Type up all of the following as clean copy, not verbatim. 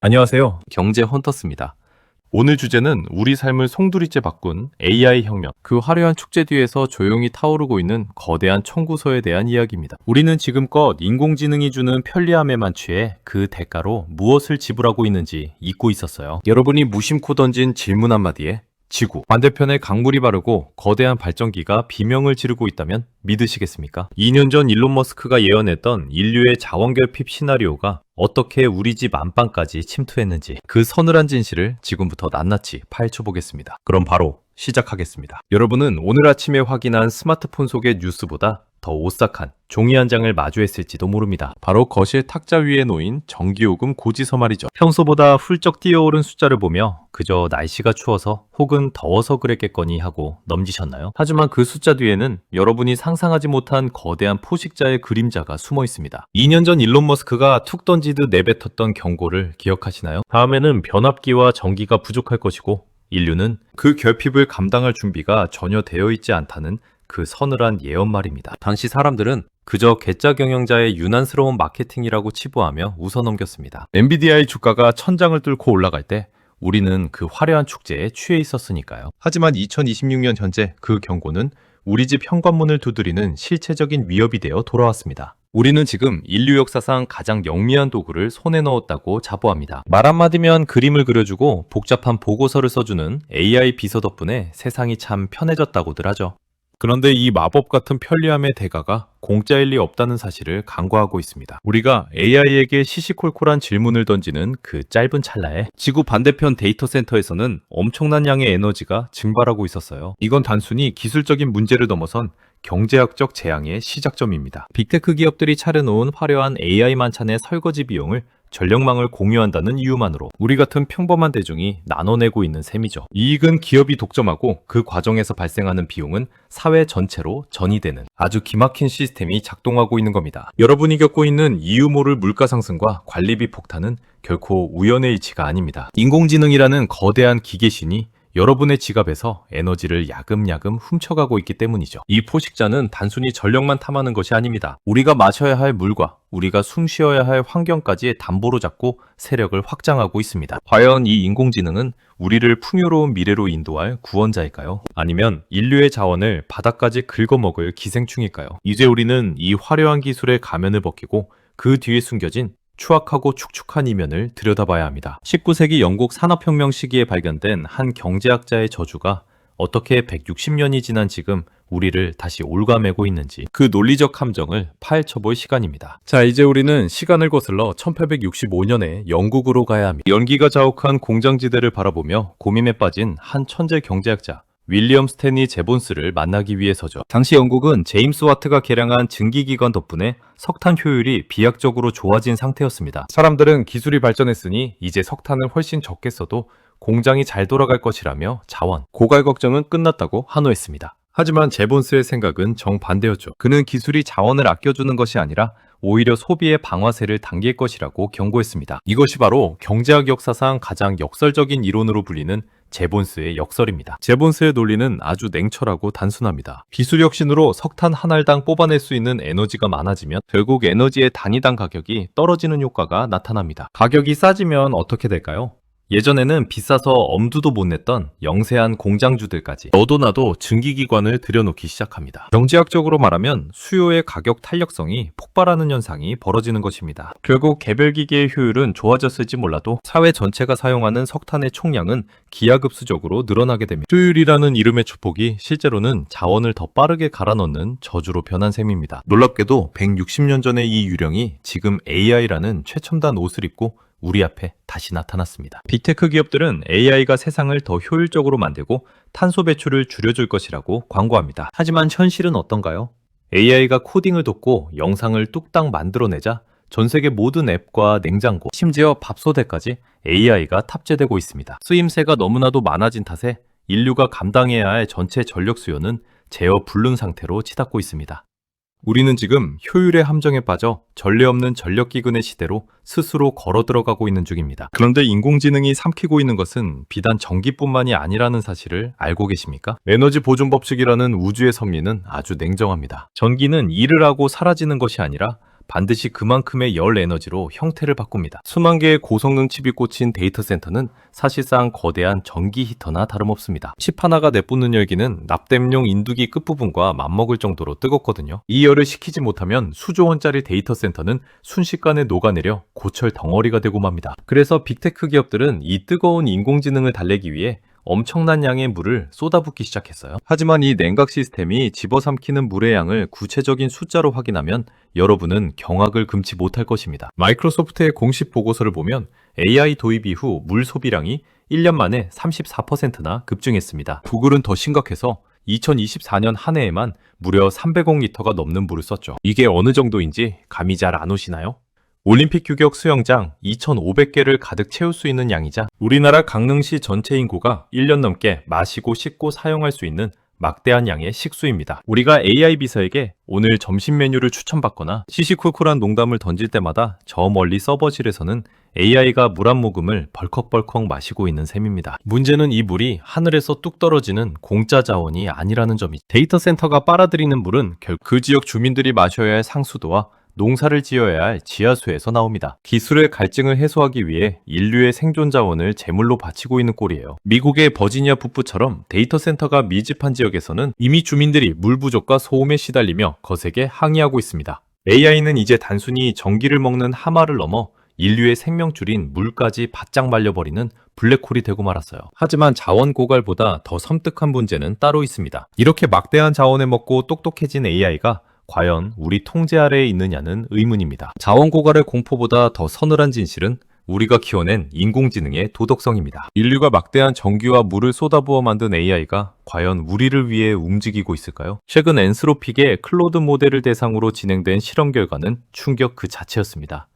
안녕하세요. 경제 헌터스입니다. 오늘 주제는 우리 삶을 송두리째 바꾼 AI 혁명, 그 화려한 축제 뒤에서 조용히 타오르고 있는 거대한 청구서에 대한 이야기입니다. 우리는 지금껏 인공지능이 주는 편리함에만 취해 그 대가로 무엇을 지불하고 있는지 잊고 있었어요. 여러분이 무심코 던진 질문 한마디에 지구, 반대편에 강물이 바르고 거대한 발전기가 비명을 지르고 있다면 믿으시겠습니까? 2년 전 일론 머스크가 예언했던 인류의 자원결핍 시나리오가 어떻게 우리 집 안방까지 침투했는지 그 서늘한 진실을 지금부터 낱낱이 파헤쳐 보겠습니다. 그럼 바로 시작하겠습니다. 여러분은 오늘 아침에 확인한 스마트폰 속의 뉴스보다 더 오싹한 종이 한 장을 마주했을지도 모릅니다. 바로 거실 탁자 위에 놓인 전기요금 고지서 말이죠. 평소보다 훌쩍 뛰어오른 숫자를 보며 그저 날씨가 추워서 혹은 더워서 그랬겠거니 하고 넘기셨나요? 하지만 그 숫자 뒤에는 여러분이 상상하지 못한 거대한 포식자의 그림자가 숨어 있습니다. 2년 전 일론 머스크가 툭 던지듯 내뱉었던 경고를 기억하시나요? 다음에는 변압기와 전기가 부족할 것이고 인류는 그 결핍을 감당할 준비가 전혀 되어 있지 않다는 그 서늘한 예언 말입니다. 당시 사람들은 그저 괴짜 경영자의 유난스러운 마케팅이라고 치부하며 웃어넘겼습니다. 엔비디아의 주가가 천장을 뚫고 올라갈 때 우리는 그 화려한 축제에 취해 있었으니까요. 하지만 2026년 현재 그 경고는 우리 집 현관문을 두드리는 실체적인 위협이 되어 돌아왔습니다. 우리는 지금 인류 역사상 가장 영리한 도구를 손에 넣었다고 자부합니다. 말 한마디면 그림을 그려주고 복잡한 보고서를 써주는 AI 비서 덕분에 세상이 참 편해졌다고들 하죠. 그런데 이 마법 같은 편리함의 대가가 공짜일 리 없다는 사실을 간과하고 있습니다. 우리가 AI에게 시시콜콜한 질문을 던지는 그 짧은 찰나에 지구 반대편 데이터 센터에서는 엄청난 양의 에너지가 증발하고 있었어요. 이건 단순히 기술적인 문제를 넘어선 경제학적 재앙의 시작점입니다. 빅테크 기업들이 차려놓은 화려한 AI 만찬의 설거지 비용을 전력망을 공유한다는 이유만으로 우리 같은 평범한 대중이 나눠내고 있는 셈이죠. 이익은 기업이 독점하고 그 과정에서 발생하는 비용은 사회 전체로 전이되는 아주 기막힌 시스템이 작동하고 있는 겁니다. 여러분이 겪고 있는 이유 모를 물가 상승과 관리비 폭탄은 결코 우연의 일치가 아닙니다. 인공지능이라는 거대한 기계신이 여러분의 지갑에서 에너지를 야금야금 훔쳐가고 있기 때문이죠. 이 포식자는 단순히 전력만 탐하는 것이 아닙니다. 우리가 마셔야 할 물과 우리가 숨 쉬어야 할 환경까지 담보로 잡고 세력을 확장하고 있습니다. 과연 이 인공지능은 우리를 풍요로운 미래로 인도할 구원자일까요? 아니면 인류의 자원을 바닥까지 긁어먹을 기생충일까요? 이제 우리는 이 화려한 기술의 가면을 벗기고 그 뒤에 숨겨진 추악하고 축축한 이면을 들여다봐야 합니다. 19세기 영국 산업혁명 시기에 발견된 한 경제학자의 저주가 어떻게 160년이 지난 지금 우리를 다시 올가매고 있는지 그 논리적 함정을 파헤쳐볼 시간입니다. 자, 이제 우리는 시간을 거슬러 1865년에 영국으로 가야 합니다. 연기가 자욱한 공장지대를 바라보며 고민에 빠진 한 천재 경제학자 윌리엄 스탠리 제본스를 만나기 위해서죠. 당시 영국은 제임스 와트가 개량한 증기기관 덕분에 석탄 효율이 비약적으로 좋아진 상태였습니다. 사람들은 기술이 발전했으니 이제 석탄을 훨씬 적게 써도 공장이 잘 돌아갈 것이라며 자원, 고갈 걱정은 끝났다고 환호했습니다. 하지만 제본스의 생각은 정반대였죠. 그는 기술이 자원을 아껴주는 것이 아니라 오히려 소비의 방아쇠를 당길 것이라고 경고했습니다. 이것이 바로 경제학 역사상 가장 역설적인 이론으로 불리는 제본스의 역설입니다. 제본스의 논리는 아주 냉철하고 단순합니다. 기술 혁신으로 석탄 한 알당 뽑아낼 수 있는 에너지가 많아지면 결국 에너지의 단위당 가격이 떨어지는 효과가 나타납니다. 가격이 싸지면 어떻게 될까요? 예전에는 비싸서 엄두도 못 냈던 영세한 공장주들까지 너도 나도 증기기관을 들여놓기 시작합니다. 경제학적으로 말하면 수요의 가격 탄력성이 폭발하는 현상이 벌어지는 것입니다. 결국 개별 기계의 효율은 좋아졌을지 몰라도 사회 전체가 사용하는 석탄의 총량은 기하급수적으로 늘어나게 됩니다. 효율이라는 이름의 축복이 실제로는 자원을 더 빠르게 갈아넣는 저주로 변한 셈입니다. 놀랍게도 160년 전의 이 유령이 지금 AI라는 최첨단 옷을 입고 우리 앞에 다시 나타났습니다. 빅테크 기업들은 AI가 세상을 더 효율적으로 만들고 탄소 배출을 줄여줄 것이라고 광고합니다. 하지만 현실은 어떤가요? AI가 코딩을 돕고 영상을 뚝딱 만들어내자 전 세계 모든 앱과 냉장고, 심지어 밥솥에까지 AI가 탑재되고 있습니다. 쓰임새가 너무나도 많아진 탓에 인류가 감당해야 할 전체 전력 수요는 제어 불능 상태로 치닫고 있습니다. 우리는 지금 효율의 함정에 빠져 전례 없는 전력기근의 시대로 스스로 걸어 들어가고 있는 중입니다. 그런데 인공지능이 삼키고 있는 것은 비단 전기뿐만이 아니라는 사실을 알고 계십니까? 에너지 보존 법칙이라는 우주의 섭리는 아주 냉정합니다. 전기는 일을 하고 사라지는 것이 아니라 반드시 그만큼의 열 에너지로 형태를 바꿉니다. 수만 개의 고성능 칩이 꽂힌 데이터 센터는 사실상 거대한 전기 히터나 다름없습니다. 칩 하나가 내뿜는 열기는 납땜용 인두기 끝부분과 맞먹을 정도로 뜨겁거든요. 이 열을 식히지 못하면 수조 원짜리 데이터 센터는 순식간에 녹아내려 고철 덩어리가 되고 맙니다. 그래서 빅테크 기업들은 이 뜨거운 인공지능을 달래기 위해 엄청난 양의 물을 쏟아붓기 시작했어요. 하지만 이 냉각 시스템이 집어삼키는 물의 양을 구체적인 숫자로 확인하면 여러분은 경악을 금치 못할 것입니다. 마이크로소프트의 공식 보고서를 보면 AI 도입 이후 물 소비량이 1년 만에 34%나 급증했습니다. 구글은 더 심각해서 2024년 한 해에만 무려 300억 리터가 넘는 물을 썼죠. 이게 어느 정도인지 감이 잘 안 오시나요? 올림픽 규격 수영장 2,500개를 가득 채울 수 있는 양이자 우리나라 강릉시 전체 인구가 1년 넘게 마시고 씻고 사용할 수 있는 막대한 양의 식수입니다. 우리가 AI 비서에게 오늘 점심 메뉴를 추천받거나 시시콜콜한 농담을 던질 때마다 저 멀리 서버실에서는 AI가 물 한 모금을 벌컥벌컥 마시고 있는 셈입니다. 문제는 이 물이 하늘에서 뚝 떨어지는 공짜 자원이 아니라는 점이죠. 데이터 센터가 빨아들이는 물은 결국 그 지역 주민들이 마셔야 할 상수도와 농사를 지어야 할 지하수에서 나옵니다. 기술의 갈증을 해소하기 위해 인류의 생존 자원을 제물로 바치고 있는 꼴이에요. 미국의 버지니아 북부처럼 데이터 센터가 밀집한 지역에서는 이미 주민들이 물 부족과 소음에 시달리며 거세게 항의하고 있습니다. AI는 이제 단순히 전기를 먹는 하마를 넘어 인류의 생명줄인 물까지 바짝 말려버리는 블랙홀이 되고 말았어요. 하지만 자원 고갈보다 더 섬뜩한 문제는 따로 있습니다. 이렇게 막대한 자원을 먹고 똑똑해진 AI가 과연 우리 통제 아래에 있느냐는 의문입니다. 자원 고갈의 공포보다 더 서늘한 진실은 우리가 키워낸 인공지능의 도덕성입니다. 인류가 막대한 전기와 물을 쏟아부어 만든 AI가 과연 우리를 위해 움직이고 있을까요? 최근 엔스로픽의 클로드 모델을 대상으로 진행된 실험 결과는 충격 그 자체였습니다.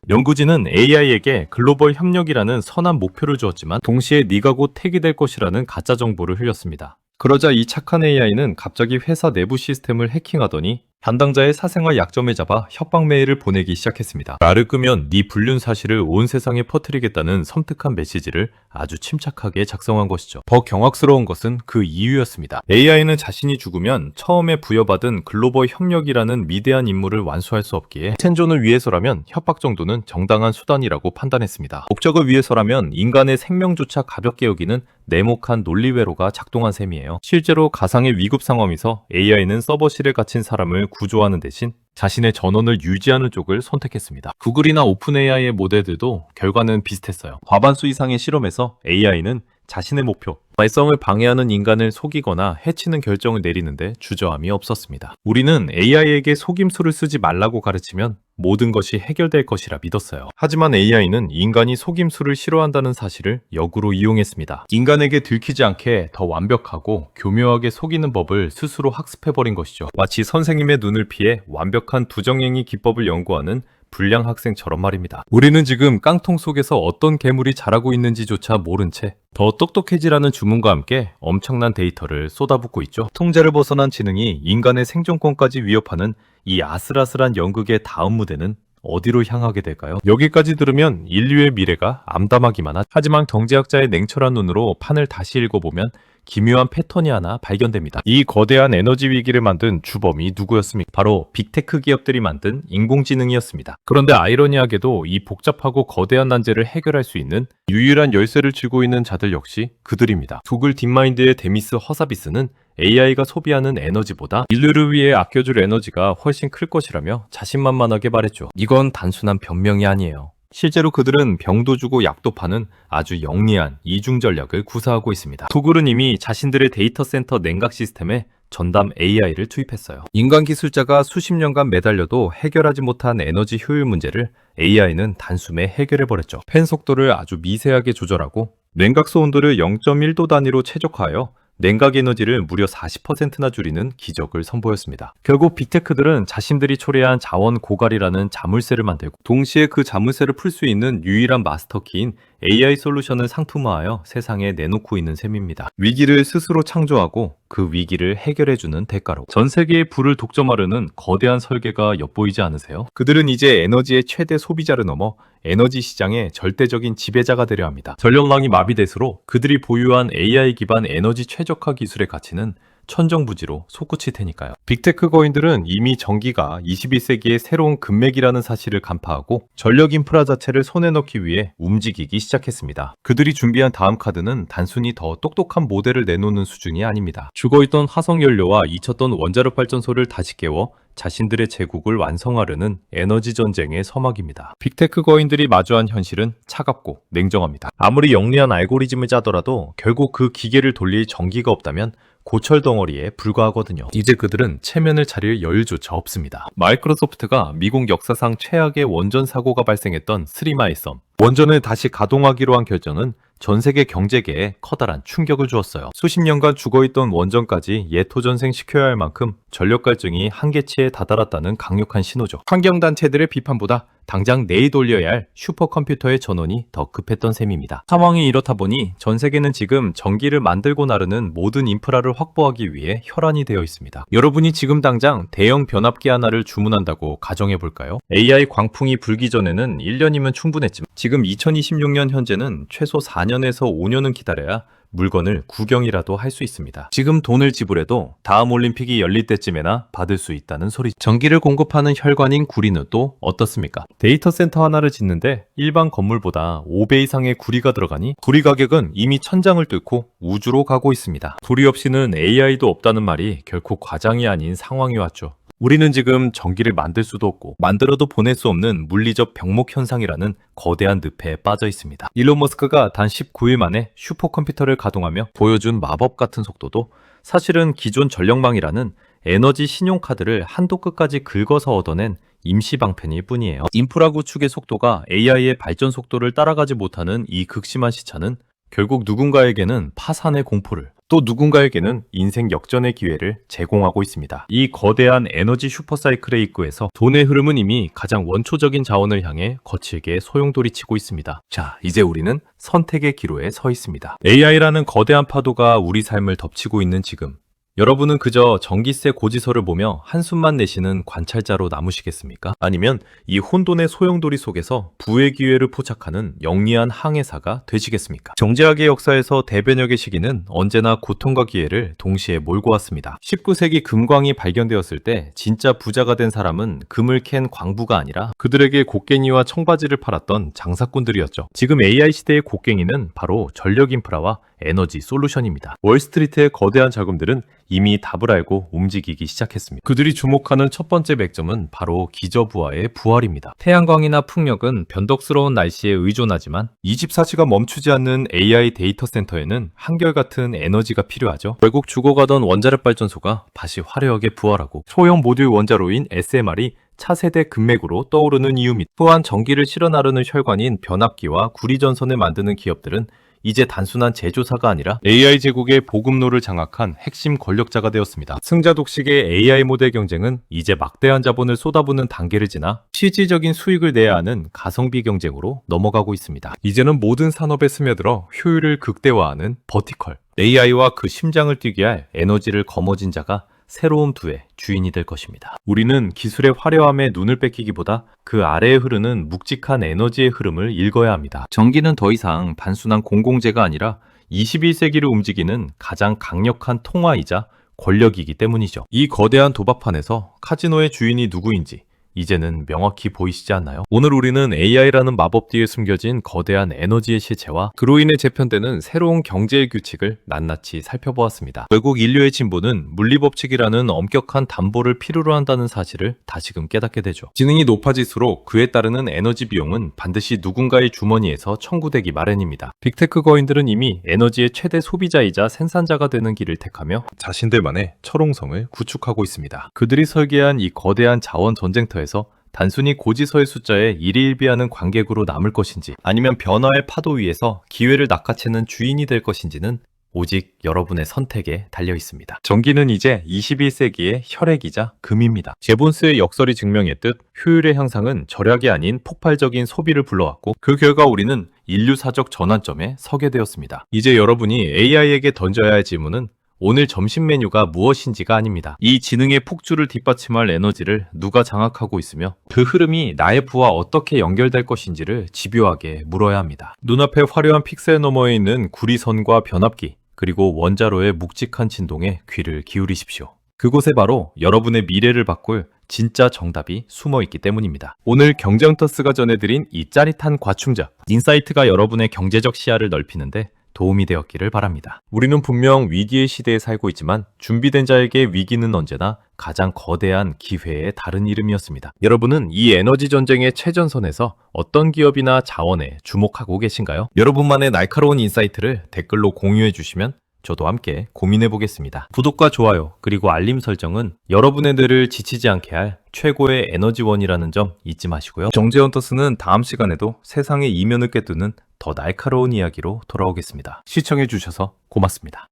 연구진은 AI에게 글로벌 협력이라는 선한 목표를 주었지만 동시에 네가 곧 택이 될 것이라는 가짜 정보를 흘렸습니다. 그러자 이 착한 AI는 갑자기 회사 내부 시스템을 해킹하더니 담당자의 사생활 약점을 잡아 협박 메일을 보내기 시작했습니다. 말을 끄면 네 불륜 사실을 온 세상에 퍼뜨리겠다는 섬뜩한 메시지를 아주 침착하게 작성한 것이죠. 더 경악스러운 것은 그 이유였습니다. AI는 자신이 죽으면 처음에 부여받은 글로벌 협력이라는 위대한 임무를 완수할 수 없기에 생존을 위해서라면 협박 정도는 정당한 수단이라고 판단했습니다. 목적을 위해서라면 인간의 생명조차 가볍게 여기는 네모칸 논리회로가 작동한 셈이에요. 실제로 가상의 위급 상황에서 AI는 서버실에 갇힌 사람을 구조하는 대신 자신의 전원을 유지하는 쪽을 선택했습니다. 구글이나 오픈 AI의 모델들도 결과는 비슷했어요. 과반수 이상의 실험에서 AI는 자신의 목표, 발성을 방해하는 인간을 속이거나 해치는 결정을 내리는데 주저함이 없었습니다. 우리는 AI에게 속임수를 쓰지 말라고 가르치면 모든 것이 해결될 것이라 믿었어요. 하지만 AI는 인간이 속임수를 싫어한다는 사실을 역으로 이용했습니다. 인간에게 들키지 않게 더 완벽하고 교묘하게 속이는 법을 스스로 학습해버린 것이죠. 마치 선생님의 눈을 피해 완벽한 두정행위 기법을 연구하는 불량 학생처럼 말입니다. 우리는 지금 깡통 속에서 어떤 괴물이 자라고 있는지조차 모른 채 더 똑똑해지라는 주문과 함께 엄청난 데이터를 쏟아붓고 있죠. 통제를 벗어난 지능이 인간의 생존권까지 위협하는 이 아슬아슬한 연극의 다음 무대는 어디로 향하게 될까요? 여기까지 들으면 인류의 미래가 암담하기만 하죠. 하지만 경제학자의 냉철한 눈으로 판을 다시 읽어보면 기묘한 패턴이 하나 발견됩니다. 이 거대한 에너지 위기를 만든 주범이 누구였습니까? 바로 빅테크 기업들이 만든 인공지능이었습니다. 그런데 아이러니하게도 이 복잡하고 거대한 난제를 해결할 수 있는 유일한 열쇠를 쥐고 있는 자들 역시 그들입니다. 구글 딥마인드의 데미스 허사비스는 AI가 소비하는 에너지보다 인류를 위해 아껴줄 에너지가 훨씬 클 것이라며 자신만만하게 말했죠. 이건 단순한 변명이 아니에요. 실제로 그들은 병도 주고 약도 파는 아주 영리한 이중 전략을 구사하고 있습니다. 구글은 이미 자신들의 데이터 센터 냉각 시스템에 전담 AI를 투입했어요. 인간 기술자가 수십 년간 매달려도 해결하지 못한 에너지 효율 문제를 AI는 단숨에 해결해버렸죠. 팬 속도를 아주 미세하게 조절하고 냉각소 온도를 0.1도 단위로 최적화하여 냉각 에너지를 무려 40%나 줄이는 기적을 선보였습니다. 결국 빅테크들은 자신들이 초래한 자원 고갈이라는 자물쇠를 만들고 동시에 그 자물쇠를 풀 수 있는 유일한 마스터키인 AI 솔루션을 상품화하여 세상에 내놓고 있는 셈입니다. 위기를 스스로 창조하고 그 위기를 해결해주는 대가로 전 세계의 불을 독점하려는 거대한 설계가 엿보이지 않으세요? 그들은 이제 에너지의 최대 소비자를 넘어 에너지 시장의 절대적인 지배자가 되려 합니다. 전력망이 마비될수록 그들이 보유한 AI 기반 에너지 최적화 기술의 가치는 천정부지로 솟구칠 테니까요. 빅테크 거인들은 이미 전기가 21세기의 새로운 금맥이라는 사실을 간파하고 전력 인프라 자체를 손에 넣기 위해 움직이기 시작했습니다. 그들이 준비한 다음 카드는 단순히 더 똑똑한 모델을 내놓는 수준이 아닙니다. 죽어있던 화석연료와 잊혔던 원자력 발전소를 다시 깨워 자신들의 제국을 완성하려는 에너지 전쟁의 서막입니다. 빅테크 거인들이 마주한 현실은 차갑고 냉정합니다. 아무리 영리한 알고리즘을 짜더라도 결국 그 기계를 돌릴 전기가 없다면 고철 덩어리에 불과하거든요. 이제 그들은 체면을 차릴 여유조차 없습니다. 마이크로소프트가 미국 역사상 최악의 원전 사고가 발생했던 스리마이 섬 원전을 다시 가동하기로 한 결정은 전 세계 경제계에 커다란 충격을 주었어요. 수십 년간 죽어있던 원전까지 예토전생시켜야 할 만큼 전력 갈증이 한계치에 다다랐다는 강력한 신호죠. 환경단체들의 비판보다 당장 내일 돌려야 할 슈퍼컴퓨터의 전원이 더 급했던 셈입니다. 상황이 이렇다 보니 전 세계는 지금 전기를 만들고 나르는 모든 인프라를 확보하기 위해 혈안이 되어 있습니다. 여러분이 지금 당장 대형 변압기 하나를 주문한다고 가정해볼까요? AI 광풍이 불기 전에는 1년이면 충분했지만 지금 2026년 현재는 최소 4년에서 5년은 기다려야 물건을 구경이라도 할 수 있습니다. 지금 돈을 지불해도 다음 올림픽이 열릴 때쯤에나 받을 수 있다는 소리. 전기를 공급하는 혈관인 구리는 또 어떻습니까? 데이터 센터 하나를 짓는데 일반 건물보다 5배 이상의 구리가 들어가니 구리 가격은 이미 천장을 뚫고 우주로 가고 있습니다. 구리 없이는 AI도 없다는 말이 결코 과장이 아닌 상황이 왔죠. 우리는 지금 전기를 만들 수도 없고 만들어도 보낼 수 없는 물리적 병목 현상이라는 거대한 늪에 빠져 있습니다. 일론 머스크가 단 19일 만에 슈퍼컴퓨터를 가동하며 보여준 마법 같은 속도도 사실은 기존 전력망이라는 에너지 신용카드를 한도 끝까지 긁어서 얻어낸 임시 방편일 뿐이에요. 인프라 구축의 속도가 AI의 발전 속도를 따라가지 못하는 이 극심한 시차는 결국 누군가에게는 파산의 공포를, 또 누군가에게는 인생 역전의 기회를 제공하고 있습니다. 이 거대한 에너지 슈퍼사이클의 입구에서 돈의 흐름은 이미 가장 원초적인 자원을 향해 거칠게 소용돌이치고 있습니다. 자, 이제 우리는 선택의 기로에 서 있습니다. AI라는 거대한 파도가 우리 삶을 덮치고 있는 지금, 여러분은 그저 전기세 고지서를 보며 한숨만 내쉬는 관찰자로 남으시겠습니까? 아니면 이 혼돈의 소용돌이 속에서 부의 기회를 포착하는 영리한 항해사가 되시겠습니까? 정제학의 역사에서 대변혁의 시기는 언제나 고통과 기회를 동시에 몰고 왔습니다. 19세기 금광이 발견되었을 때 진짜 부자가 된 사람은 금을 캔 광부가 아니라 그들에게 곡괭이와 청바지를 팔았던 장사꾼들이었죠. 지금 AI 시대의 곡괭이는 바로 전력 인프라와 에너지 솔루션입니다. 월스트리트의 거대한 자금들은 이미 답을 알고 움직이기 시작했습니다. 그들이 주목하는 첫 번째 맥점은 바로 기저부하의 부활입니다. 태양광이나 풍력은 변덕스러운 날씨에 의존하지만 24시간 멈추지 않는 AI 데이터 센터에는 한결같은 에너지가 필요하죠. 결국 죽어가던 원자력 발전소가 다시 화려하게 부활하고 소형 모듈 원자로인 SMR이 차세대 금맥으로 떠오르는 이유입니다. 또한 전기를 실어 나르는 혈관인 변압기와 구리전선을 만드는 기업들은 이제 단순한 제조사가 아니라 AI 제국의 보급로를 장악한 핵심 권력자가 되었습니다. 승자 독식의 AI 모델 경쟁은 이제 막대한 자본을 쏟아부는 단계를 지나 실질적인 수익을 내야 하는 가성비 경쟁으로 넘어가고 있습니다. 이제는 모든 산업에 스며들어 효율을 극대화하는 버티컬, AI와 그 심장을 뛰게 할 에너지를 거머쥔 자가 새로운 두의 주인이 될 것입니다. 우리는 기술의 화려함에 눈을 뺏기기보다 그 아래에 흐르는 묵직한 에너지의 흐름을 읽어야 합니다. 전기는 더 이상 단순한 공공재가 아니라 21세기를 움직이는 가장 강력한 통화이자 권력이기 때문이죠. 이 거대한 도박판에서 카지노의 주인이 누구인지 이제는 명확히 보이시지 않나요? 오늘 우리는 AI라는 마법 뒤에 숨겨진 거대한 에너지의 실체와 그로 인해 재편되는 새로운 경제의 규칙을 낱낱이 살펴보았습니다. 결국 인류의 진보는 물리법칙이라는 엄격한 담보를 필요로 한다는 사실을 다시금 깨닫게 되죠. 지능이 높아질수록 그에 따르는 에너지 비용은 반드시 누군가의 주머니에서 청구되기 마련입니다. 빅테크 거인들은 이미 에너지의 최대 소비자이자 생산자가 되는 길을 택하며 자신들만의 철옹성을 구축하고 있습니다. 그들이 설계한 이 거대한 자원 전쟁터에 단순히 고지서의 숫자에 일희일비하는 관객으로 남을 것인지 아니면 변화의 파도 위에서 기회를 낚아채는 주인이 될 것인지는 오직 여러분의 선택에 달려 있습니다. 전기는 이제 21세기의 혈액이자 금입니다. 제본스의 역설이 증명했듯 효율의 향상은 절약이 아닌 폭발적인 소비를 불러왔고 그 결과 우리는 인류사적 전환점에 서게 되었습니다. 이제 여러분이 AI에게 던져야 할 질문은 오늘 점심 메뉴가 무엇인지가 아닙니다. 이 지능의 폭주를 뒷받침할 에너지를 누가 장악하고 있으며 그 흐름이 나의 부와 어떻게 연결될 것인지를 집요하게 물어야 합니다. 눈앞에 화려한 픽셀 너머에 있는 구리선과 변압기, 그리고 원자로의 묵직한 진동에 귀를 기울이십시오. 그곳에 바로 여러분의 미래를 바꿀 진짜 정답이 숨어 있기 때문입니다. 오늘 경제헌터스가 전해드린 이 짜릿한 과충작, 인사이트가 여러분의 경제적 시야를 넓히는데 도움이 되었기를 바랍니다. 우리는 분명 위기의 시대에 살고 있지만 준비된 자에게 위기는 언제나 가장 거대한 기회의 다른 이름이었습니다. 여러분은 이 에너지 전쟁의 최전선에서 어떤 기업이나 자원에 주목하고 계신가요? 여러분만의 날카로운 인사이트를 댓글로 공유해 주시면 저도 함께 고민해 보겠습니다. 구독과 좋아요 그리고 알림 설정은 여러분의 뇌를 지치지 않게 할 최고의 에너지원이라는 점 잊지 마시고요. 경제헌터스는 다음 시간에도 세상의 이면을 꿰뚫는 더 날카로운 이야기로 돌아오겠습니다. 시청해 주셔서 고맙습니다.